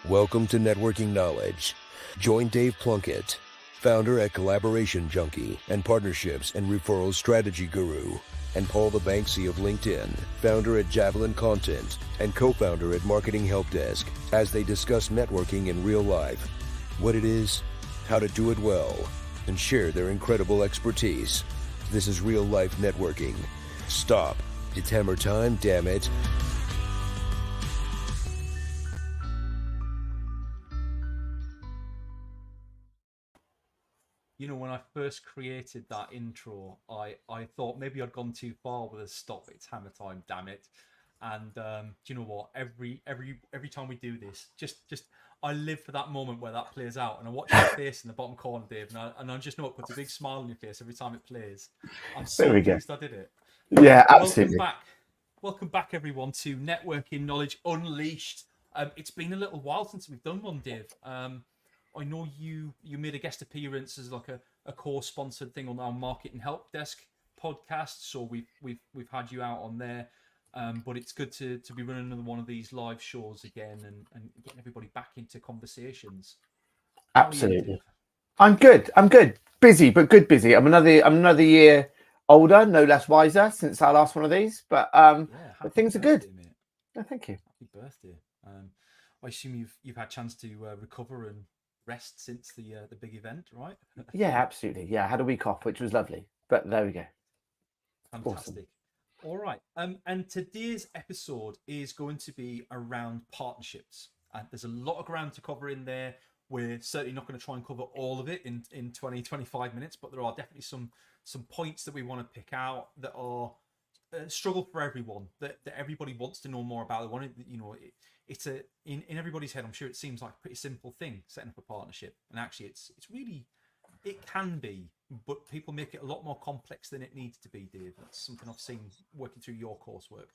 Welcome to Networking Knowledge. Join Dave Plunkett, founder at Collaboration Junkie and Partnerships and Referral Strategy Guru, and Paul the Banksy of LinkedIn, founder at Javelin Content and co-founder at Marketing Help Desk, as they discuss networking in real life, what it is, how to do it well, and share their incredible expertise. This is real life networking. Stop. It's hammer time, damn it. You know, when I first created that intro, I thought maybe I'd gone too far with a stop. It's hammer time, damn it. And do you know what? Every time we do this, just I live for that moment where that plays out, and I watch your face in the bottom corner, Dave, and I just know it puts a big smile on your face every time it plays. I'm so pleased I did it. Yeah, absolutely. Welcome back, everyone, to Networking Knowledge Unleashed. It's been a little while since we've done one, Dave. I know you made a guest appearance as like a co-sponsored thing on our Marketing Help Desk podcast, so we've had you out on there. But it's good to be running another one of these live shows again and getting everybody back into conversations. Absolutely. I'm good. Busy, but good busy. I'm another year older, no less wiser since our last one of these. But things are good. Mate. Oh, thank you. Happy birthday. I assume you've had a chance to recover and rest since the big event, right? Yeah, absolutely. Yeah, I had a week off, which was lovely. But there we go. Fantastic. Awesome. All right. And today's episode is going to be around partnerships. There's a lot of ground to cover in there. We're certainly not going to try and cover all of it in 20, 25 minutes, but there are definitely some points that we want to pick out that are a struggle for everyone, that everybody wants to know more about. It's in everybody's head, I'm sure it seems like a pretty simple thing, setting up a partnership. And actually it's really, it can be, but people make it a lot more complex than it needs to be, Dave. That's something I've seen working through your coursework.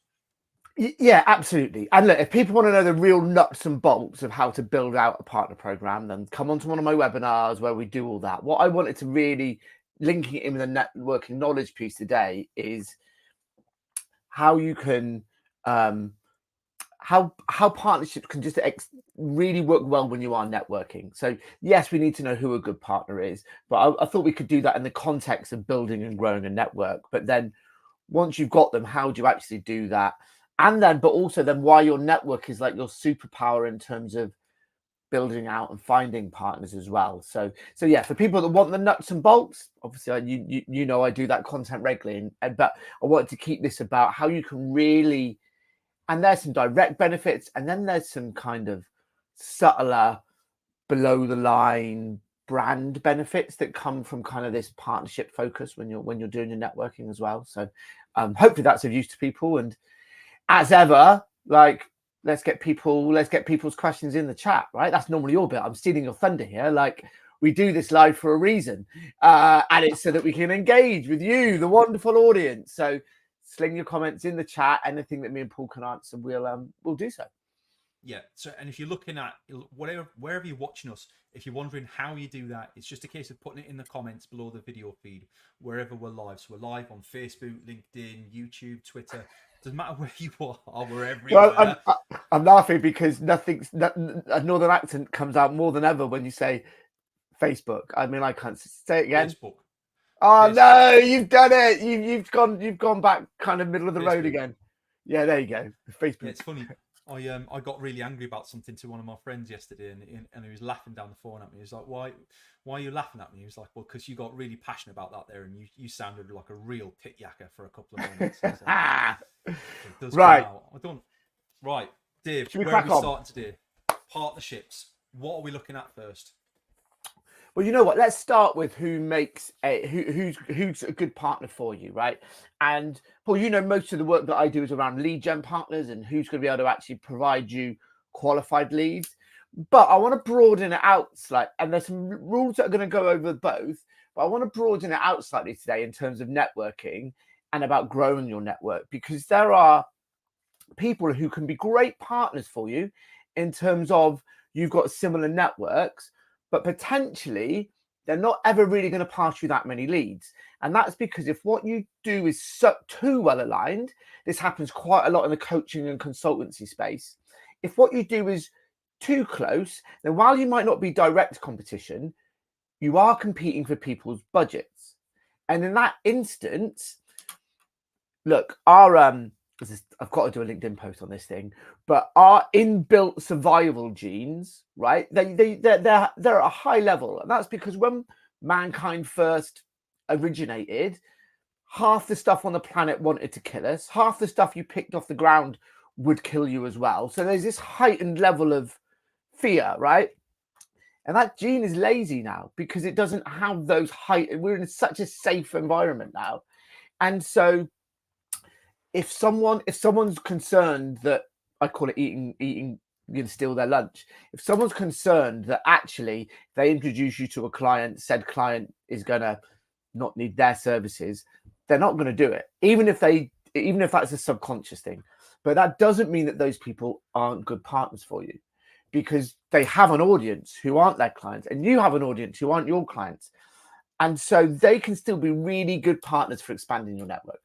Yeah, absolutely. And look, if people want to know the real nuts and bolts of how to build out a partner program, then come on to one of my webinars where we do all that. What I wanted to really linking it in with the networking knowledge piece today is how you can how partnerships can just really work well when you are networking. So yes, we need to know who a good partner is, but I thought we could do that in the context of building and growing a network. But then once you've got them, how do you actually do that? And then, but also then why your network is like your superpower in terms of building out and finding partners as well. So yeah, for people that want the nuts and bolts, obviously you know I do that content regularly, but I wanted to keep this about how you can really, and there's some direct benefits, and then there's some kind of subtler, below the line brand benefits that come from kind of this partnership focus when you're doing your networking as well. So hopefully that's of use to people. And as ever, like let's get people's questions in the chat, right? That's normally your bit. I'm stealing your thunder here. Like we do this live for a reason, and it's so that we can engage with you, the wonderful audience. So sling your comments in the chat. Anything that me and Paul can answer, we'll do so. Yeah. So, and if you're looking at wherever you're watching us, if you're wondering how you do that, it's just a case of putting it in the comments below the video feed, wherever we're live. So we're live on Facebook, LinkedIn, YouTube, Twitter. Doesn't matter where you are, we're everywhere. Well, I'm laughing because a northern accent comes out more than ever when you say Facebook. I mean, I can't say it again. Facebook. Oh no, you've done it. You've gone back kind of middle of the road again. Yeah, there you go. Facebook. Yeah, it's funny. I got really angry about something to one of my friends yesterday, and he was laughing down the phone at me. He was like, "Why are you laughing at me?" He was like, "Well, because you got really passionate about that there, and you sounded like a real pit yacker for a couple of moments." Right. Right, Dave. Should we where crack are we on? starting today? Partnerships. What are we looking at first? Well, you know what? Let's start with who's a good partner for you, right? And Paul, you know, most of the work that I do is around lead gen partners and who's going to be able to actually provide you qualified leads. But I want to broaden it out slightly, and there's some rules that are going to go over both. But I want to broaden it out slightly today in terms of networking and about growing your network, because there are people who can be great partners for you in terms of you've got similar networks, but potentially they're not ever really going to pass you that many leads. And that's because if what you do is too well aligned, this happens quite a lot in the coaching and consultancy space. If what you do is too close, then while you might not be direct competition, you are competing for people's budgets. And in that instance, look, our I've got to do a LinkedIn post on this thing, but our inbuilt survival genes, right? They're at a high level, and that's because when mankind first originated, half the stuff on the planet wanted to kill us. Half the stuff you picked off the ground would kill you as well. So there's this heightened level of fear, right? And that gene is lazy now because it doesn't have those we're in such a safe environment now. And so if someone's concerned that, I call it eating, you're going to steal their lunch. If someone's concerned that actually they introduce you to a client, said client is going to not need their services, they're not going to do it, even if that's a subconscious thing. But that doesn't mean that those people aren't good partners for you, because they have an audience who aren't their clients, and you have an audience who aren't your clients. And so they can still be really good partners for expanding your network.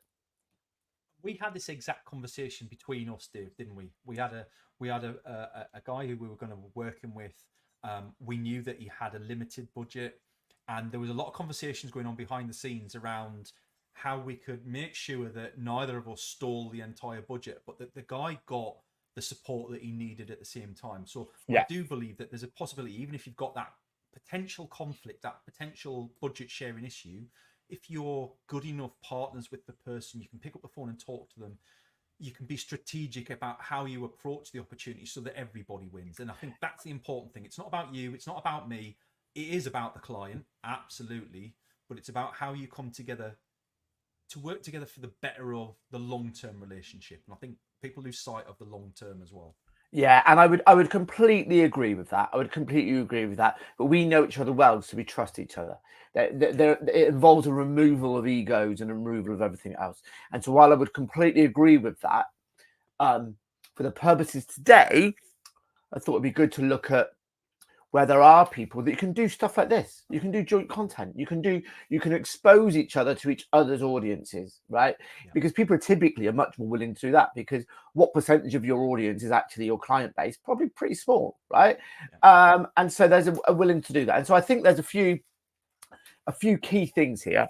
We had this exact conversation between us, Dave, didn't we? We had a guy who we were going to be working with. We knew that he had a limited budget, and there was a lot of conversations going on behind the scenes around how we could make sure that neither of us stole the entire budget, but that the guy got the support that he needed at the same time. So I do believe that there's a possibility, even if you've got that potential conflict, that potential budget sharing issue, if you're good enough partners with the person, you can pick up the phone and talk to them. You can be strategic about how you approach the opportunity so that everybody wins. And I think that's the important thing. It's not about you. It's not about me. It is about the client, absolutely. But it's about how you come together to work together for the better of the long-term relationship. And I think people lose sight of the long term as well. Yeah, and I would completely agree with that. But we know each other well, so we trust each other. It involves a removal of egos and a removal of everything else. And so while I would completely agree with that, for the purposes today, I thought it'd be good to look at where there are people that you can do stuff like this. You can do joint content. You can expose each other to each other's audiences, right? Yeah. Because people typically are much more willing to do that, because what percentage of your audience is actually your client base? Probably pretty small, right? Yeah. And so there's a willing to do that. And so I think there's a few key things here.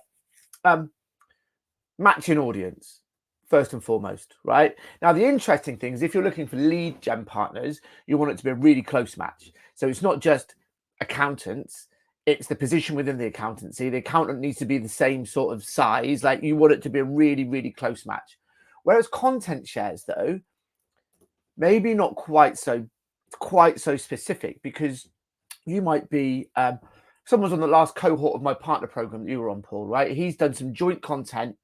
Matching audience, first and foremost, right? Now, the interesting thing is if you're looking for lead gen partners, you want it to be a really close match. So it's not just accountants, it's the position within the accountancy. The accountant needs to be the same sort of size. Like, you want it to be a really, really close match. Whereas content shares, though, maybe not quite so specific, because you might be, someone's on the last cohort of my partner program that you were on, Paul, right? He's done some joint content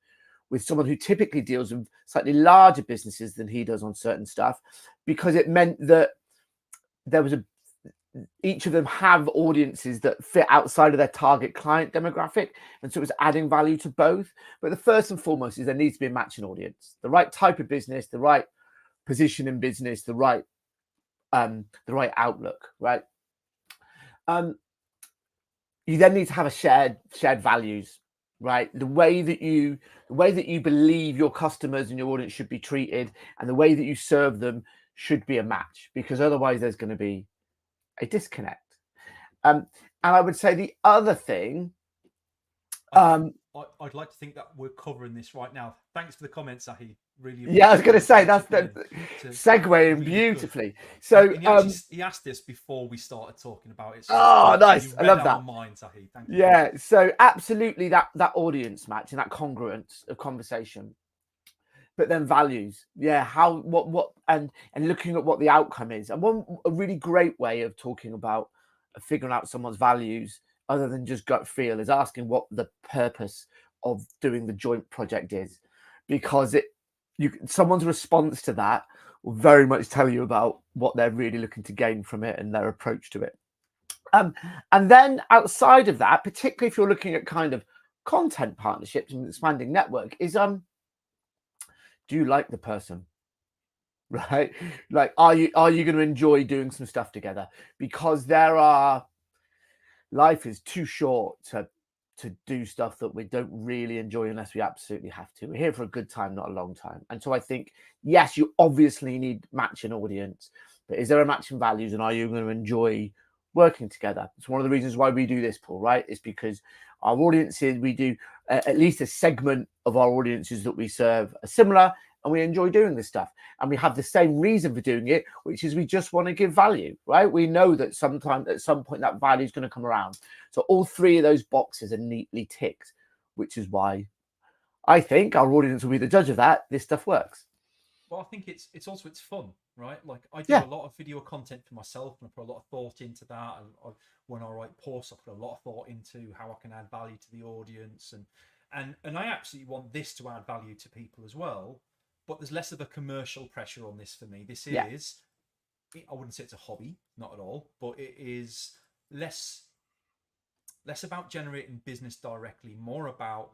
with someone who typically deals with slightly larger businesses than he does on certain stuff, because it meant that there was each of them have audiences that fit outside of their target client demographic. And so it was adding value to both. But the first and foremost is there needs to be a matching audience, the right type of business, the right position in business, the right outlook, right? You then need to have a shared values, right? The way that you believe your customers and your audience should be treated, and the way that you serve them should be a match, because otherwise there's going to be a disconnect. And I would say the other thing, I'd like to think that we're covering this right now. Thanks for the comments, Zahi. Really. Yeah, I was going to say that's segueing beautifully. So he asked this before we started talking about it. So nice! I love that. Mind, Zahi. Thank you. Yeah, so absolutely that audience match and that congruence of conversation. But then values, what and looking at what the outcome is. And a really great way of talking about figuring out someone's values, other than just gut feel, is asking what the purpose of doing the joint project is, because someone's response to that will very much tell you about what they're really looking to gain from it and their approach to it. And then outside of that, particularly if you're looking at kind of content partnerships and expanding network, is do you like the person, right? Like, are you going to enjoy doing some stuff together? Because life is too short to do stuff that we don't really enjoy unless we absolutely have to. We're here for a good time, not a long time. And so I think, yes, you obviously need matching audience, but is there a match in values, and are you going to enjoy working together? It's one of the reasons why we do this, Paul, right? It's because our audiences, we do at least a segment of our audiences that we serve are similar, and we enjoy doing this stuff. And we have the same reason for doing it, which is we just want to give value, right? We know that sometime at some point that value is going to come around. So all three of those boxes are neatly ticked, which is why I think our audience will be the judge of that. This stuff works. Well, I think it's fun, right? Like I do Yeah. a lot of video content for myself, and I put a lot of thought into that. And when I write posts, I put a lot of thought into how I can add value to the audience, and I absolutely want this to add value to people as well. But there's less of a commercial pressure on this for me. This is, I wouldn't say it's a hobby, not at all, but it is less about generating business directly, more about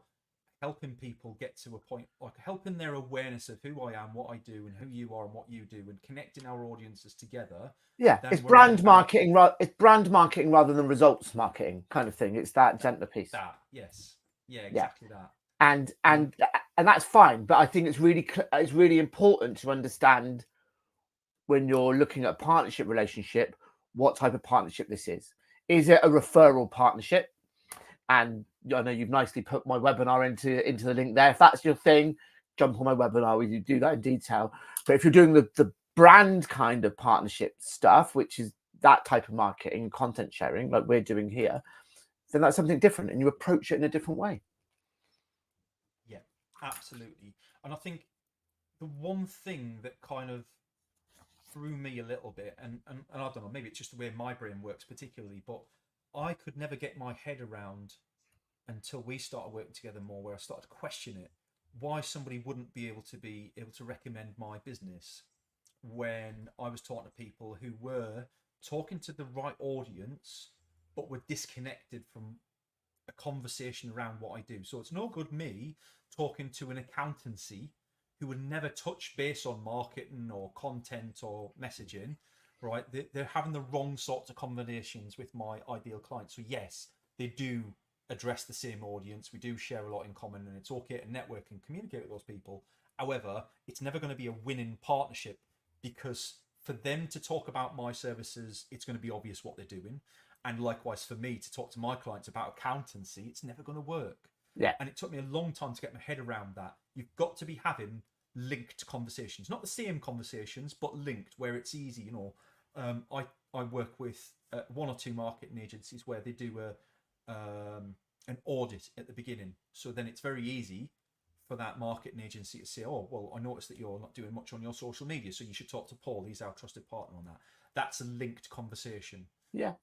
helping people get to a point, like helping their awareness of who I am, what I do, and who you are and what you do, and connecting our audiences together. Yeah, it's brand marketing. It's brand marketing rather than results marketing kind of thing. It's that gentler piece. That, yes, yeah, exactly that. And that's fine, but I think it's really important to understand when you're looking at a partnership relationship what type of partnership this is. Is it a referral partnership? And I know you've nicely put my webinar into the link there. If that's your thing, jump on my webinar. We do that in detail. But if you're doing the brand kind of partnership stuff, which is that type of marketing, content sharing, like we're doing here, then that's something different, and you approach it in a different way. Yeah, absolutely. And I think the one thing that kind of threw me a little bit, and I don't know, maybe it's just the way my brain works particularly, but I could never get my head around until we started working together more, where I started to question it, why somebody wouldn't be able to recommend my business when I was talking to people who were talking to the right audience, but were disconnected from a conversation around what I do. So it's no good me talking to an accountancy who would never touch base on marketing or content or messaging, right? They're having the wrong sorts of conversations with my ideal clients. So yes, they do address the same audience. We do share a lot in common, and it's okay to network and communicate with those people. However, it's never going to be a winning partnership, because for them to talk about my services, it's going to be obvious what they're doing. And likewise for me to talk to my clients about accountancy, it's never going to work. Yeah. And it took me a long time to get my head around that. You've got to be having linked conversations, not the same conversations, but linked, where it's easy. I work with one or two marketing agencies where they do an audit at the beginning. So then it's very easy for that marketing agency to say, oh, well, I noticed that you're not doing much on your social media, so you should talk to Paul. He's our trusted partner on that. That's a linked conversation. Yeah.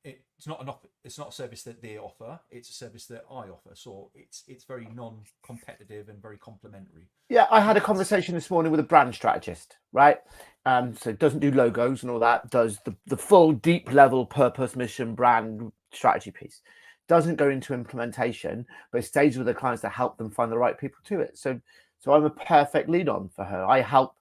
It's not it's not a service that they offer. It's a service that I offer. So it's very non-competitive and very complementary. Yeah, I had a conversation this morning with a brand strategist, right? So it doesn't do logos and all that, does the full deep level purpose, mission, brand strategy piece. Doesn't go into implementation, but it stays with the clients to help them find the right people to it. So I'm a perfect lead on for her. I help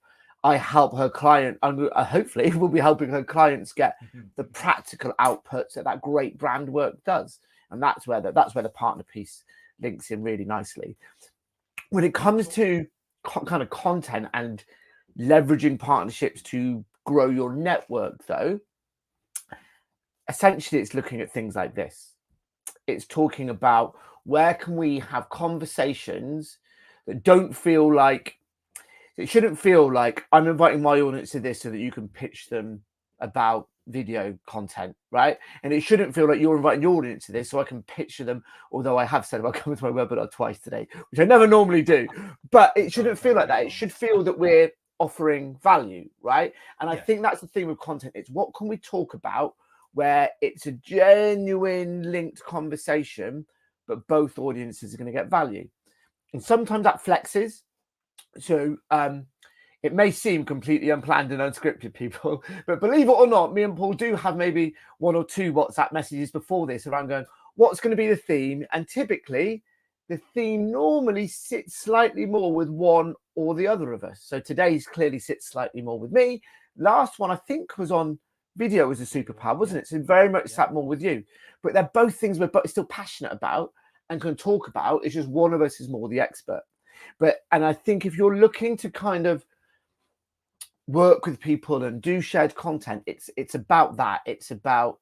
her client, and hopefully we'll be helping her clients get the practical outputs that great brand work does. And that's where the partner piece links in really nicely. When it comes to kind of content and leveraging partnerships to grow your network, though, essentially it's looking at things like this. It's talking about where can we have conversations that don't feel like, it shouldn't feel like I'm inviting my audience to this so that you can pitch them about video content, right? And it shouldn't feel like you're inviting your audience to this so I can pitch to them, although I have said about coming to my webinar twice today, which I never normally do. But it shouldn't feel like that. It should feel that we're offering value, right? And I think that's the thing with content. It's what can we talk about where it's a genuine linked conversation, but both audiences are going to get value. And sometimes that flexes. So it may seem completely unplanned and unscripted, people, but believe it or not, me and Paul do have maybe one or two WhatsApp messages before this around going, what's going to be the theme? And typically the theme normally sits slightly more with one or the other of us. So today's clearly sits slightly more with me. Last one, I think, was on video as a superpower, wasn't it? So very much sat more with you. But they're both things we're both still passionate about and can talk about. It's just one of us is more the expert. And I think if you're looking to kind of work with people and do shared content, it's about that. It's about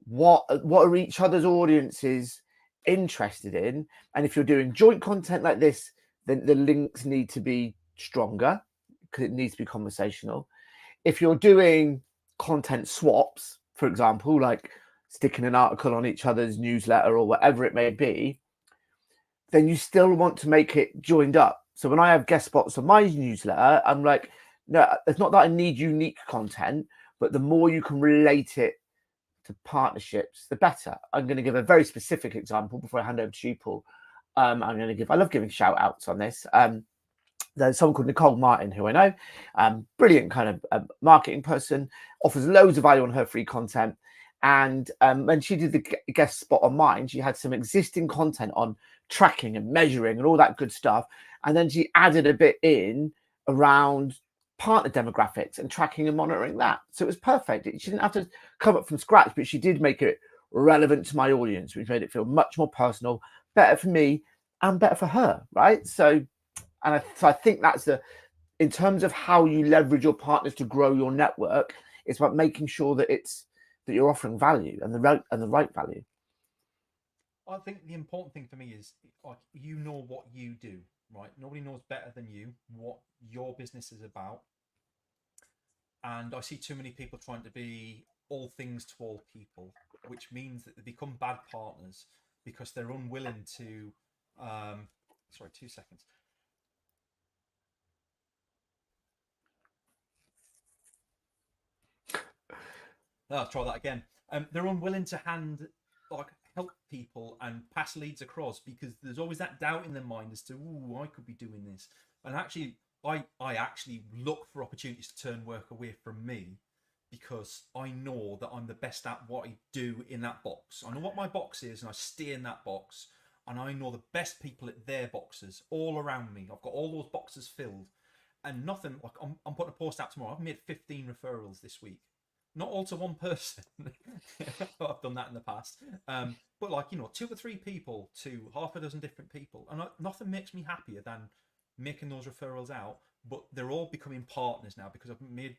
what are each other's audiences interested in, and if you're doing joint content like this, then the links need to be stronger because it needs to be conversational. If you're doing content swaps, for example, like sticking an article on each other's newsletter or whatever it may be, then you still want to make it joined up. So when I have guest spots on my newsletter, I'm like, no, it's not that I need unique content, but the more you can relate it to partnerships, the better. I'm going to give a very specific example before I hand over to you, Paul. I love giving shout outs on this. There's someone called Nicole Martin, who I know, brilliant kind of marketing person, offers loads of value on her free content. And when she did the guest spot on mine, she had some existing content on tracking and measuring and all that good stuff. And then she added a bit in around partner demographics and tracking and monitoring that. So it was perfect. She didn't have to come up from scratch, but she did make it relevant to my audience, which made it feel much more personal, better for me and better for her, right? So I think that's in terms of how you leverage your partners to grow your network, it's about making sure that that you're offering value and the right value. I think the important thing for me is, like, you know what you do, right? Nobody knows better than you what your business is about. And I see too many people trying to be all things to all people, which means that they become bad partners because they're unwilling to. Sorry, 2 seconds. I'll try that again. They're unwilling to help people and pass leads across because there's always that doubt in their mind as to, ooh, I could be doing this. And actually, I actually look for opportunities to turn work away from me because I know that I'm the best at what I do in that box. I know what my box is and I stay in that box. And I know the best people at their boxes all around me. I've got all those boxes filled. And nothing, like I'm putting a post out tomorrow. I've made 15 referrals this week. Not all to one person. I've done that in the past. But 2 or 3 people to half a dozen different people. And nothing makes me happier than making those referrals out. But they're all becoming partners now because I've made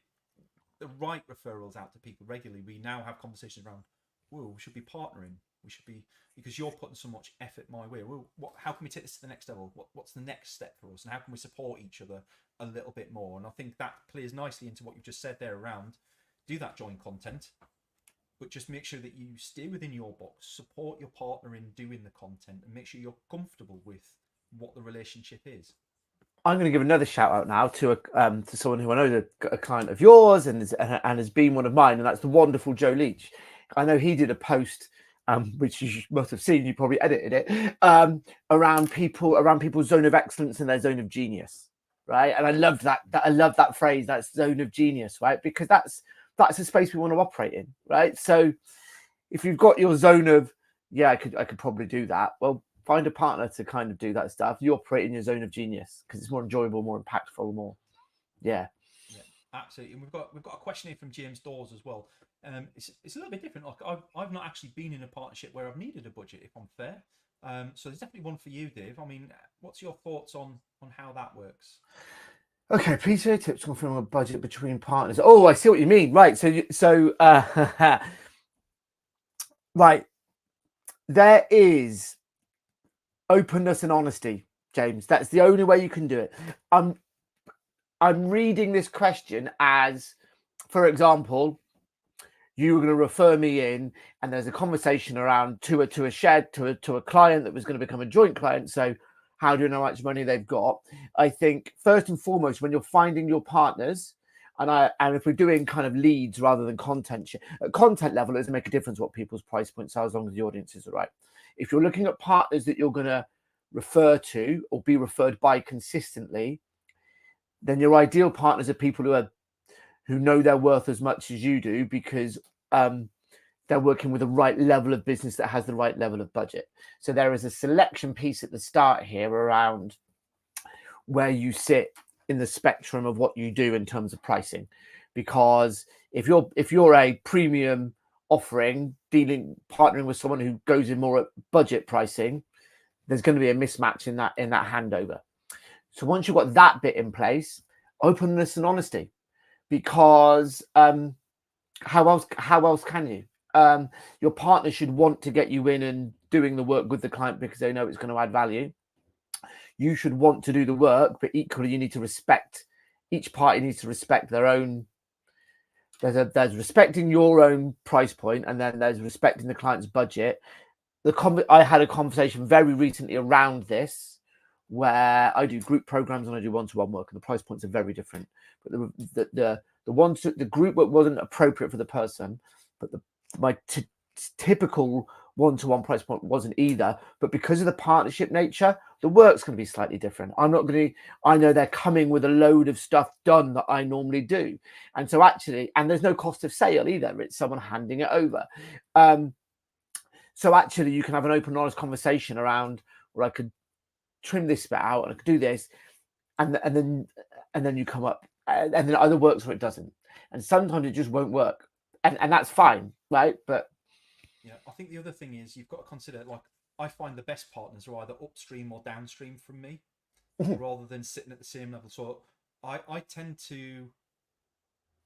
the right referrals out to people regularly. We now have conversations around, whoa, we should be partnering. We should be, because you're putting so much effort my way. Well, how can we take this to the next level? What's the next step for us? And how can we support each other a little bit more? And I think that plays nicely into what you just said there around do that joint content, but just make sure that you stay within your box, support your partner in doing the content, and make sure you're comfortable with what the relationship is. I'm going to give another shout out now to someone who I know is a client of yours and has been one of mine, and that's the wonderful Joe Leach. I know he did a post, which you must have seen, you probably edited it, around people's zone of excellence and their zone of genius, right? And I loved that. I love that phrase, that zone of genius, right? Because that's a space we want to operate in, right? So if you've got your zone of, yeah, I could probably do that. Well, find a partner to kind of do that stuff. You operate in your zone of genius because it's more enjoyable, more impactful, more, yeah. Yeah, absolutely. And we've got a question here from James Dawes as well. It's a little bit different. Like I've not actually been in a partnership where I've needed a budget, if I'm fair. So there's definitely one for you, Dave. I mean, what's your thoughts on how that works? Okay, PCA tips confirming a budget between partners. Oh, I see what you mean. Right. So right. There is openness and honesty, James. That's the only way you can do it. I'm reading this question as, for example, you were going to refer me in, and there's a conversation around to a client that was going to become a joint client. So how do you know how much money they've got? I think first and foremost, when you're finding your partners, and if we're doing kind of leads rather than content, at content level, it doesn't make a difference what people's price points are as long as the audiences are right. If you're looking at partners that you're going to refer to or be referred by consistently, then your ideal partners are people who know their worth as much as you do, because they're working with the right level of business that has the right level of budget. So there is a selection piece at the start here around where you sit in the spectrum of what you do in terms of pricing. Because if you're a premium offering, partnering with someone who goes in more at budget pricing, there's going to be a mismatch in that handover. So once you've got that bit in place, openness and honesty. because how else can you? Your partner should want to get you in and doing the work with the client because they know it's going to add value. You should want to do the work, but equally you need to respect, each party needs to respect their own. There's respecting your own price point, and then there's respecting the client's budget. I had a conversation very recently around this, where I do group programs and I do one-to-one work, and the price points are very different. But the group work wasn't appropriate for the person, but my typical one-to-one price point wasn't either. But because of the partnership nature, the work's going to be slightly different. I know they're coming with a load of stuff done that I normally do, and so actually, and there's no cost of sale either. It's someone handing it over. So actually, you can have an open, honest conversation around where I could trim this bit out and I could do this, and then you come up, and then it either works or it doesn't, and sometimes it just won't work, and that's fine, right? But yeah, I think the other thing is you've got to consider, like, I find the best partners are either upstream or downstream from me, rather than sitting at the same level. So I tend to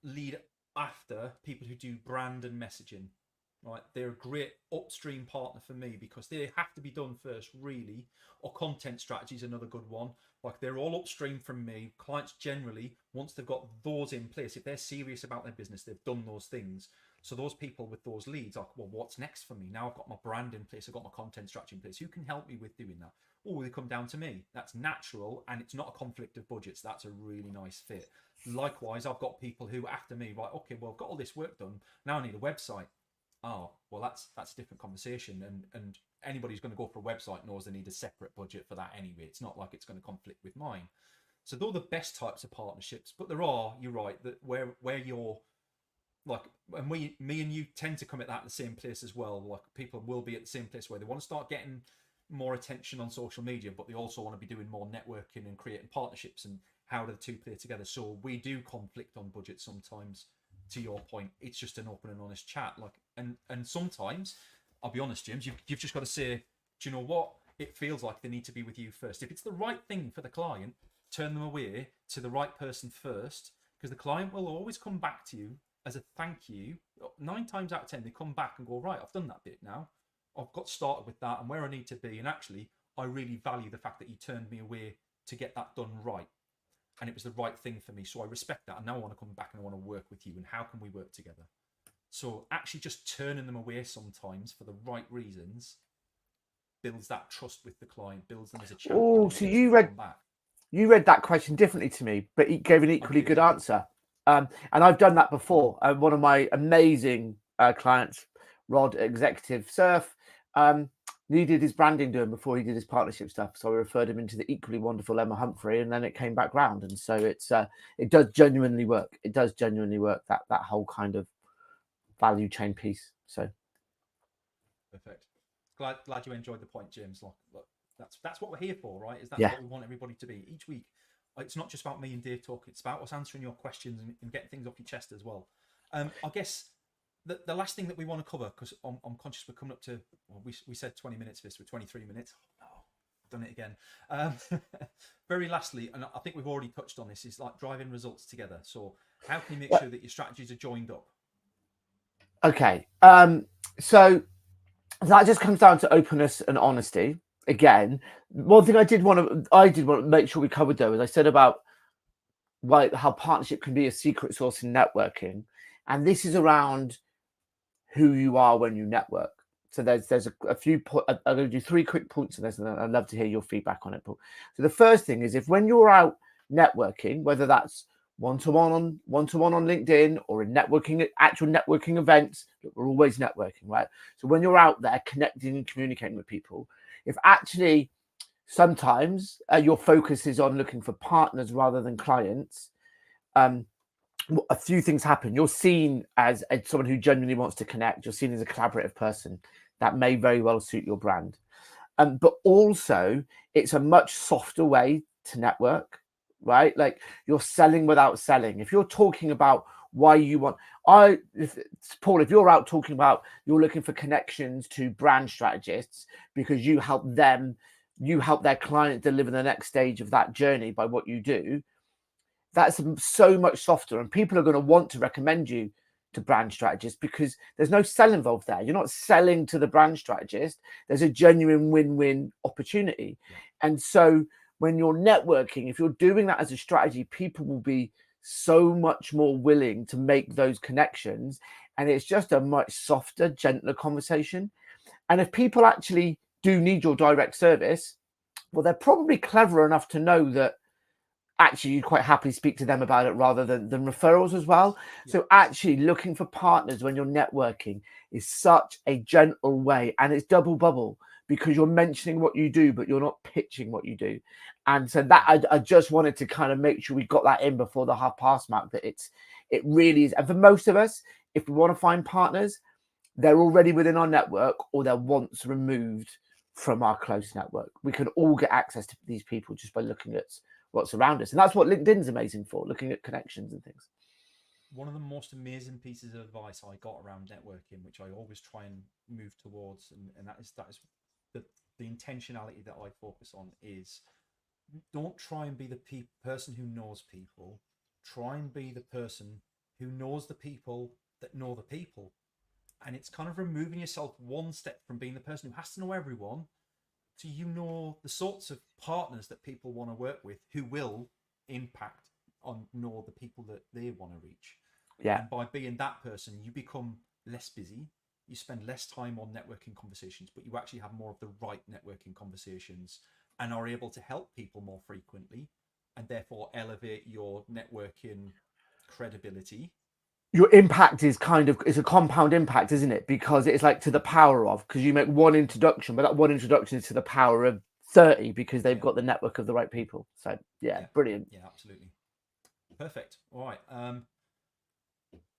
lead after people who do brand and messaging. Right, they're a great upstream partner for me because they have to be done first, really. Or content strategy is another good one. Like, they're all upstream from me. Clients generally, once they've got those in place, if they're serious about their business, they've done those things. So those people with those leads are, well, what's next for me? Now I've got my brand in place, I've got my content strategy in place. Who can help me with doing that? Oh, they come down to me. That's natural, and it's not a conflict of budgets. That's a really nice fit. Likewise, I've got people who after me, right, okay, well, I've got all this work done. Now I need a website. Oh, well, that's a different conversation, and anybody who's going to go for a website knows they need a separate budget for that anyway. It's not like it's going to conflict with mine. So they're the best types of partnerships, but there are, you're right, that where you're like, and me and you tend to come at that in the same place as well. Like, people will be at the same place where they want to start getting more attention on social media, but they also want to be doing more networking and creating partnerships, and how do the two play together? So we do conflict on budget sometimes. To your point, it's just an open and honest chat. Like, and sometimes, I'll be honest, James, you've just got to say, do you know what? It feels like they need to be with you first. If it's the right thing for the client, turn them away to the right person first, because the client will always come back to you as a thank you. 9 times out of 10, they come back and go, right, I've done that bit now. I've got started with that and where I need to be. And actually, I really value the fact that you turned me away to get that done right. And it was the right thing for me. So I respect that. And now I want to come back and I want to work with you. And how can we work together? So actually just turning them away sometimes for the right reasons builds that trust with the client, builds them as a champion. Oh, so you read that question differently to me, but he gave an equally good answer. And I've done that before. One of my amazing clients, Rod, Executive Surf, needed his branding doing before he did his partnership stuff. So I referred him into the equally wonderful Emma Humphrey, and then it came back round. And so it does genuinely work. It does genuinely work, that whole kind of value chain piece. So perfect. Glad you enjoyed the point, James. Look, that's what we're here for, right? Is that what we want everybody to be each week? It's not just about me and Dave talking. It's about us answering your questions and getting things off your chest as well. I guess the last thing that we want to cover, because I'm conscious we're coming up to, well, we said 20 minutes for this, we're 23 minutes. Oh, done it again. Very lastly, and I think we've already touched on this, is like driving results together. So how can you make sure that your strategies are joined up? Okay. So that just comes down to openness and honesty. Again, one thing I did want to make sure we covered, though, is I said about how partnership can be a secret sauce in networking. And this is around who you are when you network. So there's a few I'm going to do 3 quick points on this, and I'd love to hear your feedback on it, Paul. So the first thing is, if when you're out networking, whether that's one-to-one on LinkedIn or in actual networking events, we're always networking, right? So when you're out there connecting and communicating with people, if actually sometimes your focus is on looking for partners rather than clients, a few things happen. You're seen as someone who genuinely wants to connect. You're seen as a collaborative person. That may very well suit your brand. But also, it's a much softer way to network, right? Like, you're selling without selling. If you're talking about why you want, Paul, if you're out talking about you're looking for connections to brand strategists because you help their client deliver the next stage of that journey by what you do, that's so much softer, and people are going to want to recommend you to brand strategists because there's no sell involved there. You're not selling to the brand strategist. There's a genuine win-win opportunity. Yeah. And so when you're networking, if you're doing that as a strategy, people will be so much more willing to make those connections. And it's just a much softer, gentler conversation. And if people actually do need your direct service, well, they're probably clever enough to know that actually you'd quite happily speak to them about it rather than referrals as well. Yeah. So actually looking for partners when you're networking is such a gentle way, and it's double bubble because you're mentioning what you do, but you're not pitching what you do. And so that I just wanted to kind of make sure we got that in before the half-past mark, that it really is. And for most of us, if we want to find partners, they're already within our network or they're once removed from our close network. We can all get access to these people just by looking at what's around us. And that's what LinkedIn's amazing for, looking at connections and things. One of the most amazing pieces of advice I got around networking, which I always try and move towards, and that is the intentionality that I focus on, is don't try and be the person who knows people. Try and be the person who knows the people that know the people. And it's kind of removing yourself one step from being the person who has to know everyone to, you know, the sorts of partners that people want to work with who will impact on know the people that they want to reach. Yeah. And by being that person, you become less busy. You spend less time on networking conversations, but you actually have more of the right networking conversations and are able to help people more frequently and therefore elevate your networking credibility. Your impact is it's a compound impact, isn't it? Because it's like to the power of, because you make one introduction, but that one introduction is to the power of 30 because they've got the network of the right people. So yeah. Brilliant. Yeah, absolutely. Perfect. All right.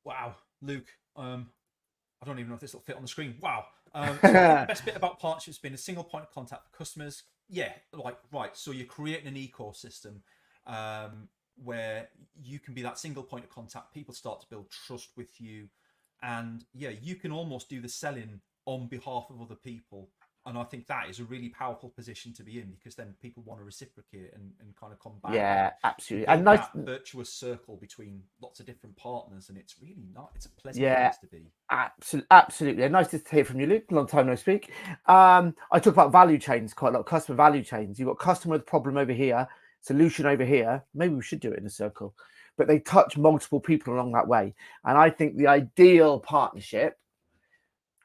Wow, Luke. I don't even know if this will fit on the screen. Wow. So I think the best bit about partnerships has been a single point of contact for customers. Yeah, right. So you're creating an ecosystem where you can be that single point of contact. People start to build trust with you, and yeah, you can almost do the selling on behalf of other people. And I think that is a really powerful position to be in, because then people want to reciprocate and kind of come back. Yeah, absolutely. And nice virtuous circle between lots of different partners, and it's really not. It's a pleasant place to be. Absolutely. And nice to hear from you, Luke. Long time no speak. I talk about value chains quite a lot. Customer value chains. You've got customer with problem over here, solution over here. Maybe we should do it in a circle, but they touch multiple people along that way. And I think the ideal partnership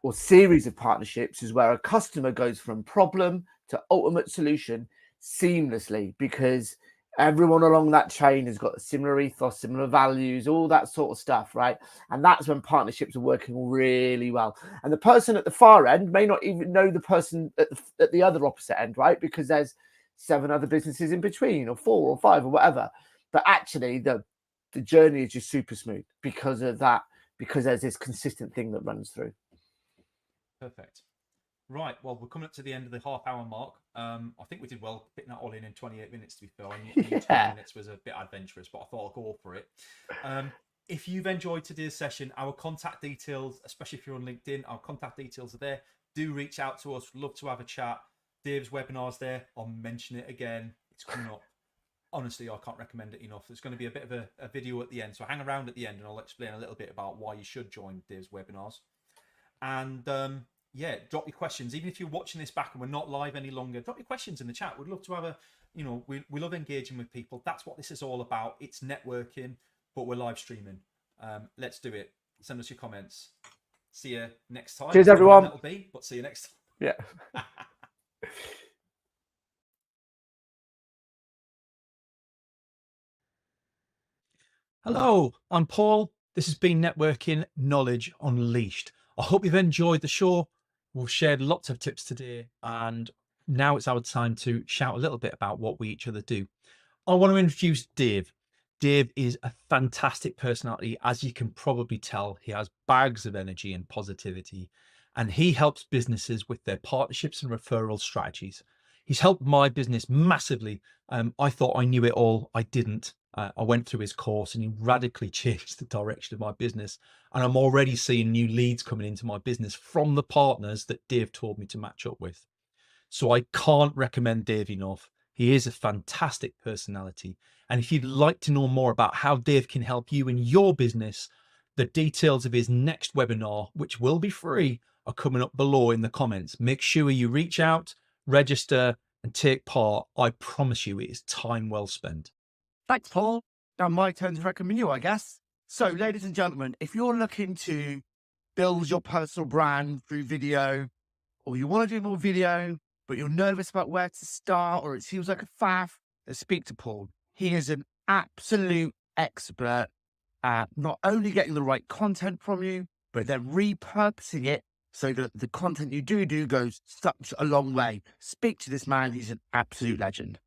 or series of partnerships is where a customer goes from problem to ultimate solution seamlessly, because everyone along that chain has got a similar ethos, similar values, all that sort of stuff, right? And that's when partnerships are working really well. And the person at the far end may not even know the person at the other opposite end, right? Because there's 7 other businesses in between, or 4 or 5 or whatever. But actually the journey is just super smooth because of that, because there's this consistent thing that runs through. Perfect. Right. Well, we're coming up to the end of the half-hour mark. I think we did well fitting that all in 28 minutes, to be fair. I knew 20 minutes was a bit adventurous, but I thought I'll go for it. If you've enjoyed today's session, our contact details, especially if you're on LinkedIn, our contact details are there. Do reach out to us. We'd love to have a chat. Dave's webinar's there. I'll mention it again. It's coming up. Honestly, I can't recommend it enough. There's going to be a bit of a video at the end, so hang around at the end and I'll explain a little bit about why you should join Dave's webinars. And yeah, drop your questions. Even if you're watching this back and we're not live any longer, drop your questions in the chat. We'd love to have we love engaging with people. That's what this is all about. It's networking, but we're live streaming. Let's do it. Send us your comments. See you next time. Cheers, everyone. That'll be, but see you next time. Yeah. Hello, I'm Paul. This has been Networking Knowledge Unleashed. I hope you've enjoyed the show. We've shared lots of tips today, and now it's our time to shout a little bit about what we each other do. I want to introduce Dave. Dave is a fantastic personality. As you can probably tell, he has bags of energy and positivity, and he helps businesses with their partnerships and referral strategies. He's helped my business massively. I thought I knew it all. I didn't. I went through his course and he radically changed the direction of my business. And I'm already seeing new leads coming into my business from the partners that Dave told me to match up with. So I can't recommend Dave enough. He is a fantastic personality. And if you'd like to know more about how Dave can help you in your business, the details of his next webinar, which will be free, are coming up below in the comments. Make sure you reach out, register, and take part. I promise you it is time well spent. Thanks, Paul. Now my turn to recommend you, I guess. So, ladies and gentlemen, if you're looking to build your personal brand through video, or you want to do more video, but you're nervous about where to start, or it seems like a faff, then speak to Paul. He is an absolute expert at not only getting the right content from you, but then repurposing it so that the content you do goes such a long way. Speak to this man. He's an absolute legend.